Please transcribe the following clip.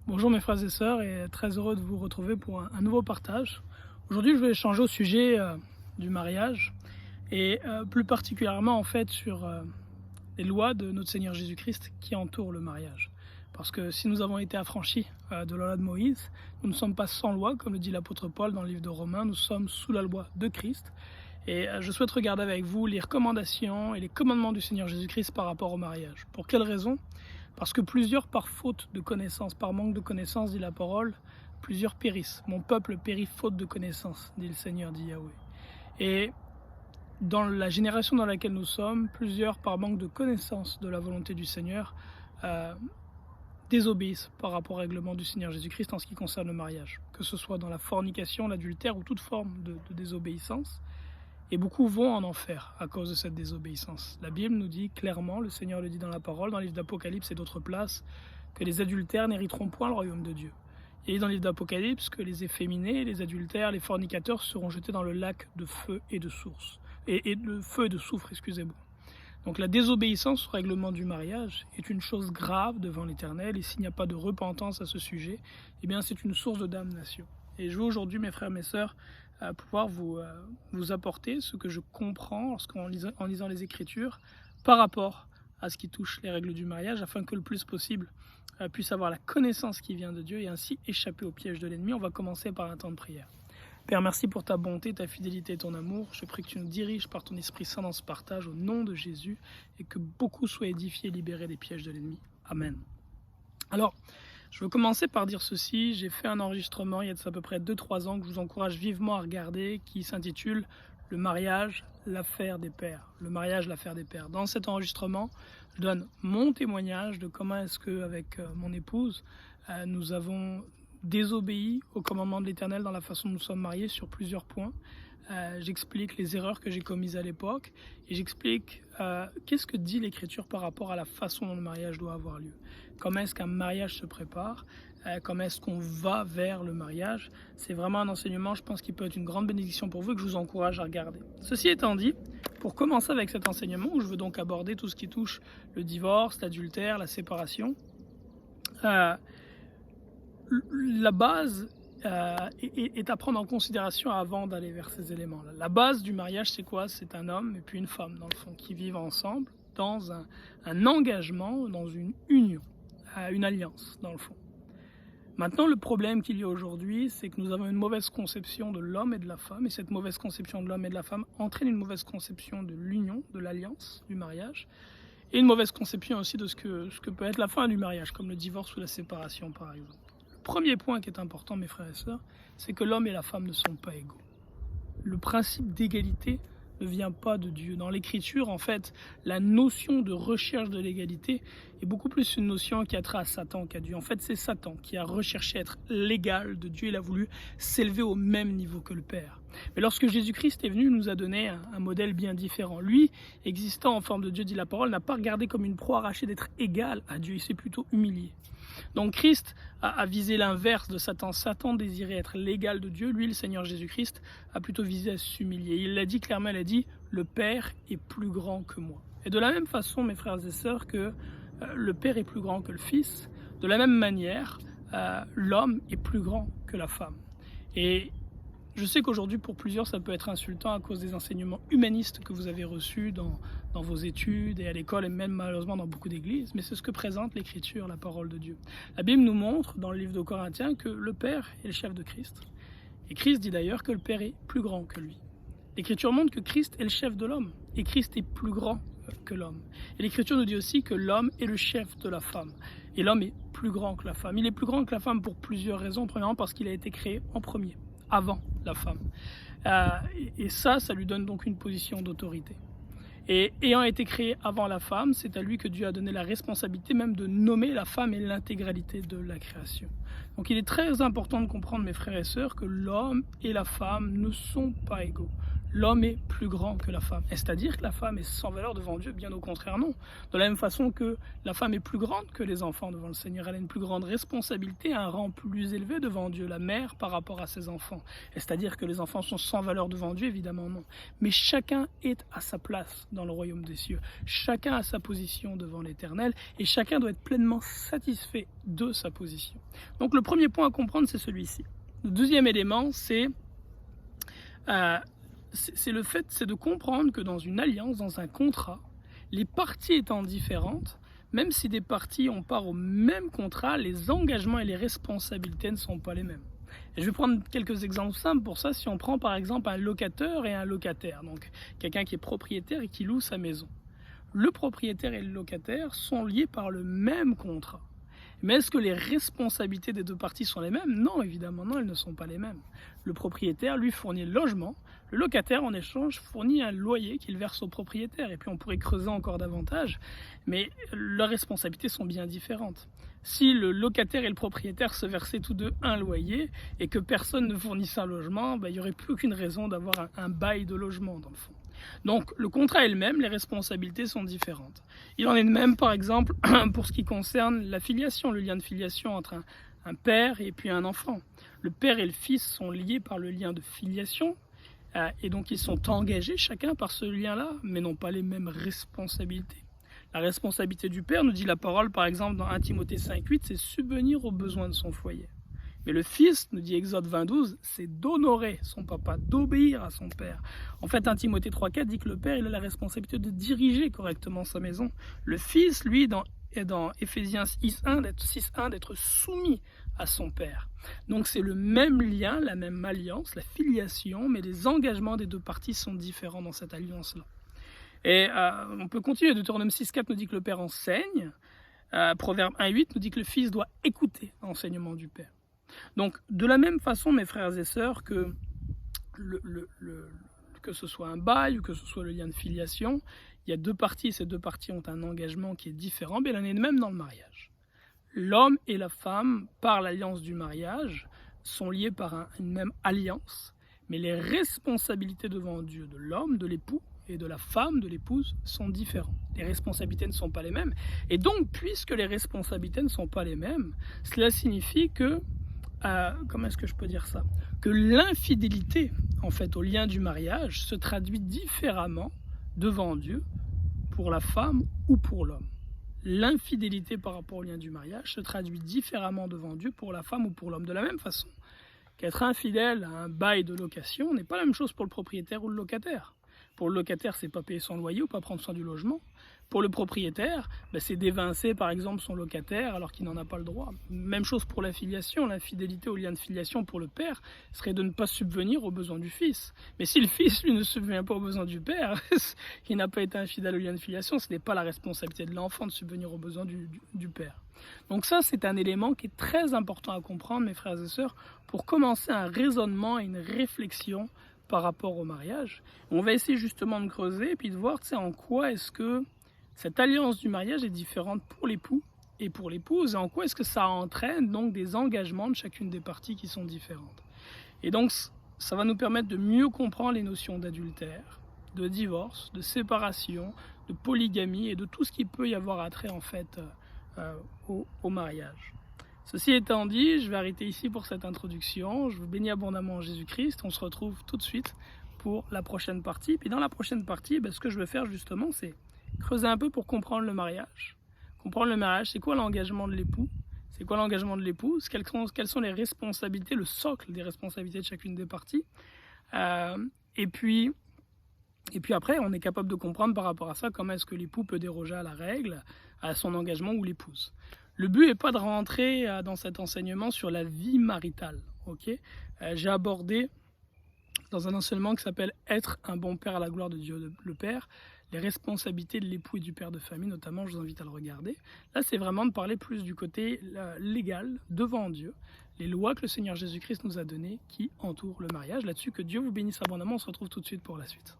Bonjour mes frères et sœurs et très heureux de vous retrouver pour un nouveau partage. Aujourd'hui je vais échanger au sujet du mariage et plus particulièrement en fait sur les lois de notre Seigneur Jésus-Christ qui entourent le mariage. Parce que si nous avons été affranchis de la loi de Moïse, nous ne sommes pas sans loi comme le dit l'apôtre Paul dans le livre de Romains, nous sommes sous la loi de Christ. Et je souhaite regarder avec vous les recommandations et les commandements du Seigneur Jésus-Christ par rapport au mariage. Pour quelles raisons ? Parce que plusieurs, par faute de connaissance, par manque de connaissance, dit la parole, plusieurs périssent. Mon peuple périt faute de connaissance, dit le Seigneur, dit Yahweh. Et dans la génération dans laquelle nous sommes, plusieurs, par manque de connaissance de la volonté du Seigneur, désobéissent par rapport au règlement du Seigneur Jésus-Christ en ce qui concerne le mariage. Que ce soit dans la fornication, l'adultère ou toute forme de désobéissance. Et beaucoup vont en enfer à cause de cette désobéissance. La Bible nous dit clairement, le Seigneur le dit dans la parole, dans le livre d'Apocalypse et d'autres places, que les adultères n'hériteront point le royaume de Dieu. Il est dans le livre d'Apocalypse que les efféminés, les adultères, les fornicateurs seront jetés dans le lac de feu et de source. Et de feu et de soufre, excusez-moi. Donc la désobéissance au règlement du mariage est une chose grave devant l'Éternel, et s'il n'y a pas de repentance à ce sujet, eh bien c'est une source de damnation. Et je veux aujourd'hui, mes frères, mes sœurs, pouvoir vous apporter ce que je comprends en lisant les Écritures par rapport à ce qui touche les règles du mariage, afin que le plus possible puisse avoir la connaissance qui vient de Dieu et ainsi échapper au piège de l'ennemi. On va commencer par un temps de prière. Père, merci pour ta bonté, ta fidélité et ton amour. Je prie que tu nous diriges par ton Esprit Saint dans ce partage au nom de Jésus et que beaucoup soient édifiés et libérés des pièges de l'ennemi. Amen. Alors, je veux commencer par dire ceci. J'ai fait un enregistrement il y a de ça à peu près 2-3 ans que je vous encourage vivement à regarder, qui s'intitule « Le mariage, l'affaire des pères ». Le mariage, l'affaire des pères. Dans cet enregistrement, je donne mon témoignage de comment est-ce qu'avec mon épouse, nous avons désobéi au commandement de l'Éternel dans la façon dont nous sommes mariés sur plusieurs points. J'explique les erreurs que j'ai commises à l'époque et j'explique qu'est-ce que dit l'Écriture par rapport à la façon dont le mariage doit avoir lieu. Comment est-ce qu'un mariage se prépare, comment est-ce qu'on va vers le mariage. C'est vraiment un enseignement, je pense, qui peut être une grande bénédiction pour vous et que je vous encourage à regarder. Ceci étant dit, pour commencer avec cet enseignement, où je veux donc aborder tout ce qui touche le divorce, l'adultère, la séparation, la base est à prendre en considération avant d'aller vers ces éléments-là. La base du mariage, c'est quoi? C'est un homme et puis une femme, dans le fond, qui vivent ensemble dans un engagement, dans une union, une alliance, dans le fond. Maintenant, le problème qu'il y a aujourd'hui, c'est que nous avons une mauvaise conception de l'homme et de la femme, et cette mauvaise conception de l'homme et de la femme entraîne une mauvaise conception de l'union, de l'alliance, du mariage, et une mauvaise conception aussi de ce que peut être la fin du mariage, comme le divorce ou la séparation, par exemple. Premier point qui est important, mes frères et sœurs, c'est que l'homme et la femme ne sont pas égaux. Le principe d'égalité ne vient pas de Dieu. Dans l'Écriture, en fait, la notion de recherche de l'égalité est beaucoup plus une notion qui a trait à Satan qu'à Dieu. En fait, c'est Satan qui a recherché à être l'égal de Dieu. Il a voulu s'élever au même niveau que le Père. Mais lorsque Jésus-Christ est venu, il nous a donné un modèle bien différent. Lui, existant en forme de Dieu, dit la parole, n'a pas regardé comme une proie arrachée d'être égal à Dieu. Il s'est plutôt humilié. Donc Christ a visé l'inverse de Satan. Satan désirait être l'égal de Dieu. Lui, le Seigneur Jésus-Christ, a plutôt visé à s'humilier. Il l'a dit clairement, il a dit « Le Père est plus grand que moi ». Et de la même façon, mes frères et sœurs, que le Père est plus grand que le Fils, de la même manière, l'homme est plus grand que la femme. Et je sais qu'aujourd'hui, pour plusieurs, ça peut être insultant à cause des enseignements humanistes que vous avez reçus dans vos études et à l'école et même malheureusement dans beaucoup d'églises, mais c'est ce que présente l'Écriture, la parole de Dieu. La Bible nous montre dans le livre de Corinthiens que le Père est le chef de Christ. Et Christ dit d'ailleurs que le Père est plus grand que lui. L'Écriture montre que Christ est le chef de l'homme et Christ est plus grand que l'homme. Et l'Écriture nous dit aussi que l'homme est le chef de la femme. Et l'homme est plus grand que la femme. Il est plus grand que la femme pour plusieurs raisons. Premièrement, parce qu'il a été créé en premier, avant la femme. Et ça lui donne donc une position d'autorité. Et ayant été créé avant la femme, c'est à lui que Dieu a donné la responsabilité même de nommer la femme et l'intégralité de la création. Donc il est très important de comprendre, mes frères et sœurs, que l'homme et la femme ne sont pas égaux. l'homme est plus grand que la femme. Est-ce à dire que la femme est sans valeur devant Dieu? Bien au contraire, non. De la même façon que la femme est plus grande que les enfants devant le Seigneur, elle a une plus grande responsabilité, un rang plus élevé devant Dieu, la mère par rapport à ses enfants. Est-ce à dire que les enfants sont sans valeur devant Dieu? Évidemment non. Mais chacun est à sa place dans le royaume des cieux. Chacun a sa position devant l'Éternel et chacun doit être pleinement satisfait de sa position. Donc le premier point à comprendre, c'est celui-ci. Le deuxième élément, c'est le fait, c'est de comprendre que dans une alliance, dans un contrat, les parties étant différentes, même si des parties ont part au même contrat, les engagements et les responsabilités ne sont pas les mêmes. Et je vais prendre quelques exemples simples pour ça. Si on prend par exemple un locateur et un locataire, donc quelqu'un qui est propriétaire et qui loue sa maison. Le propriétaire et le locataire sont liés par le même contrat. Mais est-ce que les responsabilités des deux parties sont les mêmes? Non, évidemment non, elles ne sont pas les mêmes. Le propriétaire, lui, fournit le logement. Le locataire, en échange, fournit un loyer qu'il verse au propriétaire. Et puis on pourrait creuser encore davantage, mais leurs responsabilités sont bien différentes. Si le locataire et le propriétaire se versaient tous deux un loyer et que personne ne fournissait un logement, il n'y aurait plus aucune raison d'avoir un bail de logement dans le fond. Donc le contrat est le même, les responsabilités sont différentes. Il en est de même par exemple pour ce qui concerne la filiation, le lien de filiation entre un père et puis un enfant. Le père et le fils sont liés par le lien de filiation et donc ils sont engagés chacun par ce lien-là, mais n'ont pas les mêmes responsabilités. La responsabilité du père, nous dit la parole par exemple dans 1 Timothée 5,8, c'est subvenir aux besoins de son foyer. Mais le fils, nous dit Exode 20,12, c'est d'honorer son papa, d'obéir à son père. En fait, 1 Timothée 3,4 dit que le père il a la responsabilité de diriger correctement sa maison. Le fils, lui, dans Éphésiens 6,1, d'être soumis à son père. Donc c'est le même lien, la même alliance, la filiation, mais les engagements des deux parties sont différents dans cette alliance-là. Et on peut continuer. Deutéronome 6,4 nous dit que le père enseigne. Proverbe 1,8 nous dit que le fils doit écouter l'enseignement du père. Donc, de la même façon, mes frères et sœurs, que ce soit un bail ou que ce soit le lien de filiation, il y a deux parties, ces deux parties ont un engagement qui est différent, mais il en est de même dans le mariage. L'homme et la femme, par l'alliance du mariage, sont liés par une même alliance, mais les responsabilités devant Dieu de l'homme, de l'époux, et de la femme, de l'épouse, sont différentes. Les responsabilités ne sont pas les mêmes. Et donc, puisque les responsabilités ne sont pas les mêmes, cela signifie que comment est-ce que je peux dire ça? Que l'infidélité, en fait, au lien du mariage se traduit différemment devant Dieu pour la femme ou pour l'homme. L'infidélité par rapport au lien du mariage se traduit différemment devant Dieu pour la femme ou pour l'homme. De la même façon qu'être infidèle à un bail de location n'est pas la même chose pour le propriétaire ou le locataire. Pour le locataire, c'est pas payer son loyer ou pas prendre soin du logement. Pour le propriétaire, c'est d'évincer par exemple son locataire alors qu'il n'en a pas le droit. Même chose pour la filiation, l'infidélité au lien de filiation pour le père serait de ne pas subvenir aux besoins du fils. Mais si le fils lui ne subvient pas aux besoins du père, il n'a pas été infidèle au lien de filiation, ce n'est pas la responsabilité de l'enfant de subvenir aux besoins du père. Donc ça, c'est un élément qui est très important à comprendre, mes frères et sœurs, pour commencer un raisonnement et une réflexion par rapport au mariage. On va essayer justement de creuser et puis de voir en quoi est-ce que cette alliance du mariage est différente pour l'époux et pour l'épouse, et en quoi est-ce que ça entraîne donc des engagements de chacune des parties qui sont différentes. Et donc ça va nous permettre de mieux comprendre les notions d'adultère, de divorce, de séparation, de polygamie et de tout ce qui peut y avoir attrait en fait au mariage. Ceci étant dit, je vais arrêter ici pour cette introduction. Je vous bénis abondamment en Jésus-Christ. On se retrouve tout de suite pour la prochaine partie. Puis dans la prochaine partie, ce que je vais faire justement, c'est creuser un peu pour comprendre le mariage. Comprendre le mariage, c'est quoi l'engagement de l'époux? C'est quoi l'engagement de l'épouse? Quelles sont les responsabilités, le socle des responsabilités de chacune des parties? Et puis après, on est capable de comprendre par rapport à ça comment est-ce que l'époux peut déroger à la règle, à son engagement ou l'épouse. Le but n'est pas de rentrer dans cet enseignement sur la vie maritale. Okay, j'ai abordé dans un enseignement qui s'appelle « Être un bon père à la gloire de Dieu le Père », les responsabilités de l'époux et du père de famille, notamment, je vous invite à le regarder. Là, c'est vraiment de parler plus du côté légal, devant Dieu, les lois que le Seigneur Jésus-Christ nous a données qui entourent le mariage. Là-dessus, que Dieu vous bénisse abondamment. On se retrouve tout de suite pour la suite.